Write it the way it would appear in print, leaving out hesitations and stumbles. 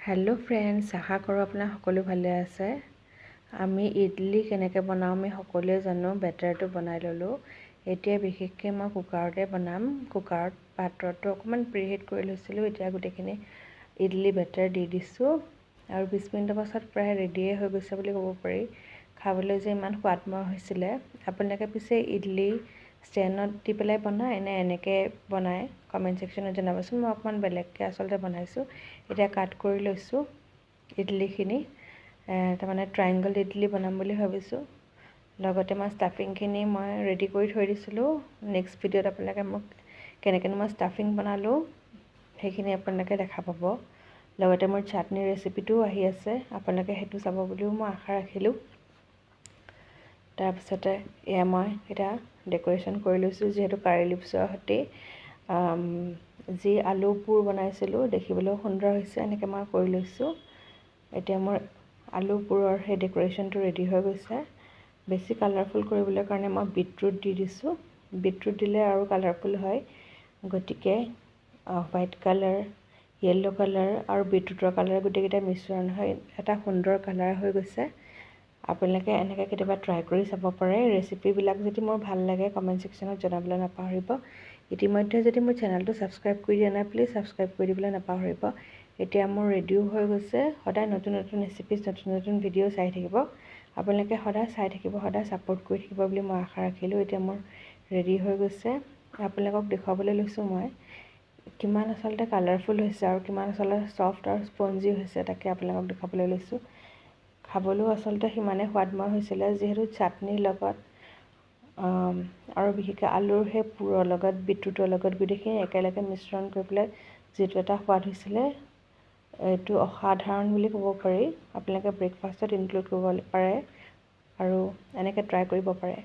Hello' friends, আশা কৰোঁ আপোনাৰ সকলো ভালে আছে। আমি ইডলি কেনেকৈ বনাওঁ আমি সকলোৱে জানো। বেটাৰটো বনাই ল'লোঁ। এতিয়া বিশেষকৈ মই কুকাৰতে বনাম। কুকাৰত পাত্ৰটো অকণমান প্ৰিহিট কৰি লৈছিলোঁ। এতিয়া গোটেইখিনি ইডলি বেটাৰ দি দিছোঁ আৰু 20 মিনিটৰ পাছত প্ৰায় ৰেডিয়ে হৈ গৈছে বুলি ক'ব পাৰি। খাবলৈ যে ইমান সোৱাদময় হৈছিলে। আপোনালোকে পিছে ইডলি ষ্টেণ্ডত দি পেলাই বনায় নে এনেকৈ বনায় কমেণ্ট ছেকশ্যনত জনাবচোন। মই অকণমান বেলেগকৈ আচলতে বনাইছোঁ। এতিয়া কাট কৰি লৈছোঁ ইডলিখিনি। তাৰমানে ট্ৰায়েংগল ইডলি বনাম বুলি ভাবিছোঁ। লগতে মই ষ্টাফিংখিনি মই ৰেডি কৰি থৈ দিছিলোঁ। নেক্সট ভিডিঅ'ত আপোনালোকে মোক কেনেকৈ মই ষ্টাফিং বনালোঁ সেইখিনি আপোনালোকে দেখা পাব। লগতে মোৰ চাটনিৰ ৰেচিপিটোও আহি আছে, আপোনালোকে সেইটো চাব বুলিও মই আশা ৰাখিলোঁ। তাৰপিছতে এয়া মই এতিয়া ডেক'ৰেশ্যন কৰি লৈছোঁ, যিহেতু কাৰী লিভছৰ সৈতে যি আলু পুৰ বনাইছিলোঁ দেখিবলৈও সুন্দৰ হৈছে। এনেকৈ মই কৰি লৈছোঁ। এতিয়া মোৰ আলু পুৰৰ সেই ডেক'ৰেশ্যনটো ৰেডি হৈ গৈছে। বেছি কালাৰফুল কৰিবলৈ কাৰণে মই বিটৰুট দি দিছোঁ। বিটৰুট দিলে আৰু কালাৰফুল হয়, গতিকে হোৱাইট কালাৰ, য়েল্ল' কালাৰ আৰু বিটৰুটৰ কালাৰ গোটেইকেইটা মিশ্ৰণ হৈ এটা সুন্দৰ কালাৰ হৈ গৈছে। আপোনালোকে এনেকৈ কেতিয়াবা ট্ৰাই কৰি চাব পাৰে। ৰেচিপিবিলাক যদি মোৰ ভাল লাগে কমেণ্ট ছেকশ্যনত জনাবলৈ নাপাহৰিব। ইতিমধ্যে যদি মোৰ চেনেলটো ছাবস্ক্ৰাইব কৰি দিয়া নাই, প্লিজ ছাবস্ক্ৰাইব কৰি দিবলৈ নাপাহৰিব। এতিয়া মোৰ ৰেডিও হৈ গৈছে। সদায় নতুন নতুন ৰেচিপিজ, নতুন নতুন ভিডিঅ' চাই থাকিব। আপোনালোকে সদায় চাই থাকিব, সদায় ছাপোৰ্ট কৰি থাকিব বুলি মই আশা ৰাখিলোঁ। এতিয়া মোৰ ৰেডি হৈ গৈছে। আপোনালোকক দেখুৱাবলৈ লৈছোঁ মই কিমান আচলতে কালাৰফুল হৈছে আৰু কিমান আচলতে ছফ্ট আৰু স্পঞ্জি হৈছে, তাকে আপোনালোকক দেখুৱাবলৈ লৈছোঁ। খাবলৈও আচলতে সিমানে সোৱাদময় হৈছিলে, যিহেতু চাটনিৰ লগত আৰু বিশেষকৈ আলুৰ সেই পুৰৰ লগত, বিটৰুটৰ লগত গোটেইখিনি একেলগে মিশ্ৰণ কৰি পেলাই যিটো এটা সোৱাদ হৈছিলে, এইটো অসাধাৰণ বুলি ক'ব পাৰি। আপোনালোকে ব্ৰেকফাষ্টত ইনক্লুড কৰিব পাৰে আৰু এনেকৈ ট্ৰাই কৰিব পাৰে।